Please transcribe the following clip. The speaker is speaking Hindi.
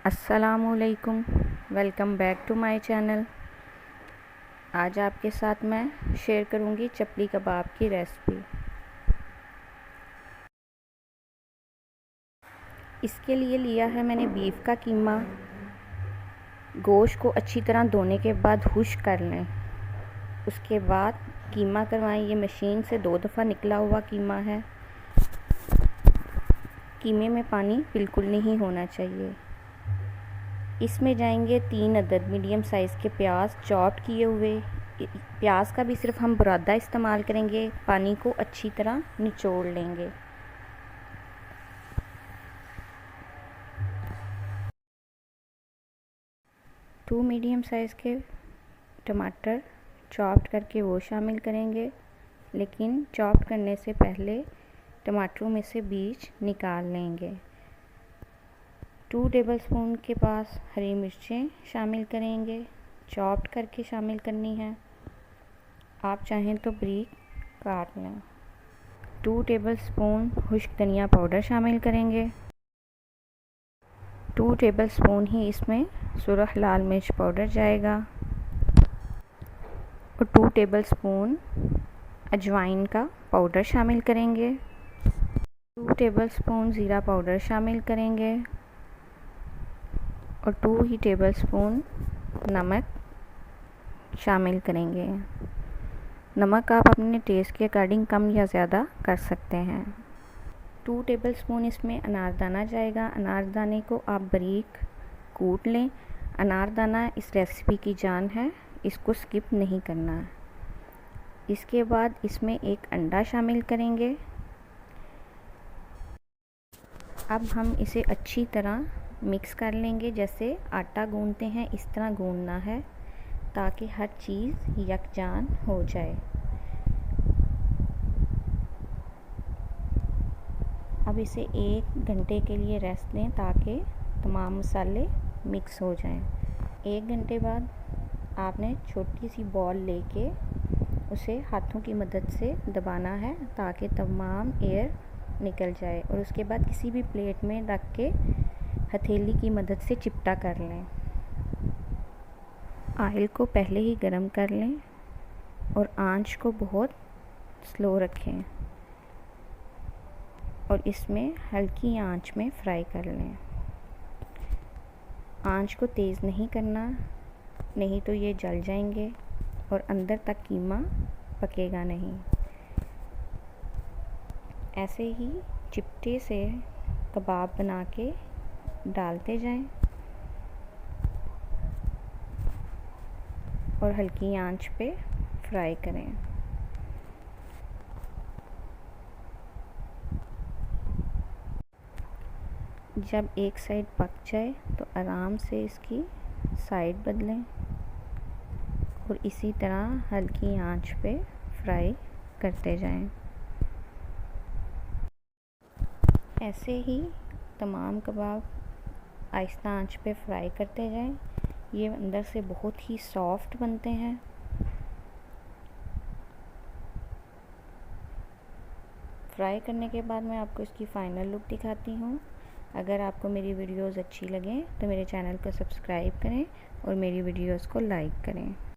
अस्सलामुअलैकुम, welcome back to my channel. आज आपके साथ मैं शेयर करूंगी चपली कबाब की रेसिपी। इसके लिए लिया है मैंने बीफ का कीमा। गोश्त को अच्छी तरह धोने के बाद खुश्क कर लें। उसके बाद कीमा करवाएं। ये मशीन से 2 दफ़ा निकला हुआ कीमा है। कीमे में पानी बिल्कुल नहीं होना चाहिए। इसमें जाएंगे 3 अदद मीडियम साइज़ के प्याज चॉप किए हुए। प्याज का भी सिर्फ हम बुरादा इस्तेमाल करेंगे। पानी को अच्छी तरह निचोड़ लेंगे। टू मीडियम साइज़ के टमाटर चॉप्ड करके वो शामिल करेंगे, लेकिन चॉप्ड करने से पहले टमाटरों में से बीज निकाल लेंगे। 2 टेबलस्पून के पास हरी मिर्चें शामिल करेंगे, चॉप्ड करके शामिल करनी है। आप चाहें तो बारीक काट लें। 2 टेबलस्पून खुश्क धनिया पाउडर शामिल करेंगे। 2 टेबलस्पून ही इसमें सुरख लाल मिर्च पाउडर जाएगा और 2 टेबलस्पून अजवाइन का पाउडर शामिल करेंगे। 2 टेबलस्पून ज़ीरा पाउडर शामिल करेंगे और 2 ही टेबलस्पून नमक शामिल करेंगे। नमक आप अपने टेस्ट के अकॉर्डिंग कम या ज़्यादा कर सकते हैं। 2 टेबलस्पून इसमें अनारदाना जाएगा। अनारदाने को आप बारीक कूट लें। अनारदाना इस रेसिपी की जान है, इसको स्किप नहीं करना। इसके बाद इसमें एक अंडा शामिल करेंगे। अब हम इसे अच्छी तरह मिक्स कर लेंगे। जैसे आटा गूंदते हैं इस तरह गूंदना है, ताकि हर चीज़ यकजान हो जाए। अब इसे 1 घंटे के लिए रेस्ट दें ताकि तमाम मसाले मिक्स हो जाएं। 1 घंटे बाद आपने छोटी सी बॉल लेके उसे हाथों की मदद से दबाना है ताकि तमाम एयर निकल जाए, और उसके बाद किसी भी प्लेट में रख के हथेली की मदद से चिपटा कर लें। ऑयल को पहले ही गरम कर लें और आंच को बहुत स्लो रखें और इसमें हल्की आंच में फ्राई कर लें। आंच को तेज़ नहीं करना, नहीं तो ये जल जाएंगे और अंदर तक कीमा पकेगा नहीं। ऐसे ही चिपटे से कबाब बना के डालते जाएं और हल्की आंच पे फ्राई करें। जब एक साइड पक जाए तो आराम से इसकी साइड बदलें और इसी तरह हल्की आंच पे फ्राई करते जाएं। ऐसे ही तमाम कबाब आहिस्ता आंच पे फ्राई करते जाएं। ये अंदर से बहुत ही सॉफ्ट बनते हैं। फ्राई करने के बाद मैं आपको इसकी फ़ाइनल लुक दिखाती हूँ। अगर आपको मेरी वीडियोस अच्छी लगें तो मेरे चैनल को सब्सक्राइब करें और मेरी वीडियोस को लाइक करें।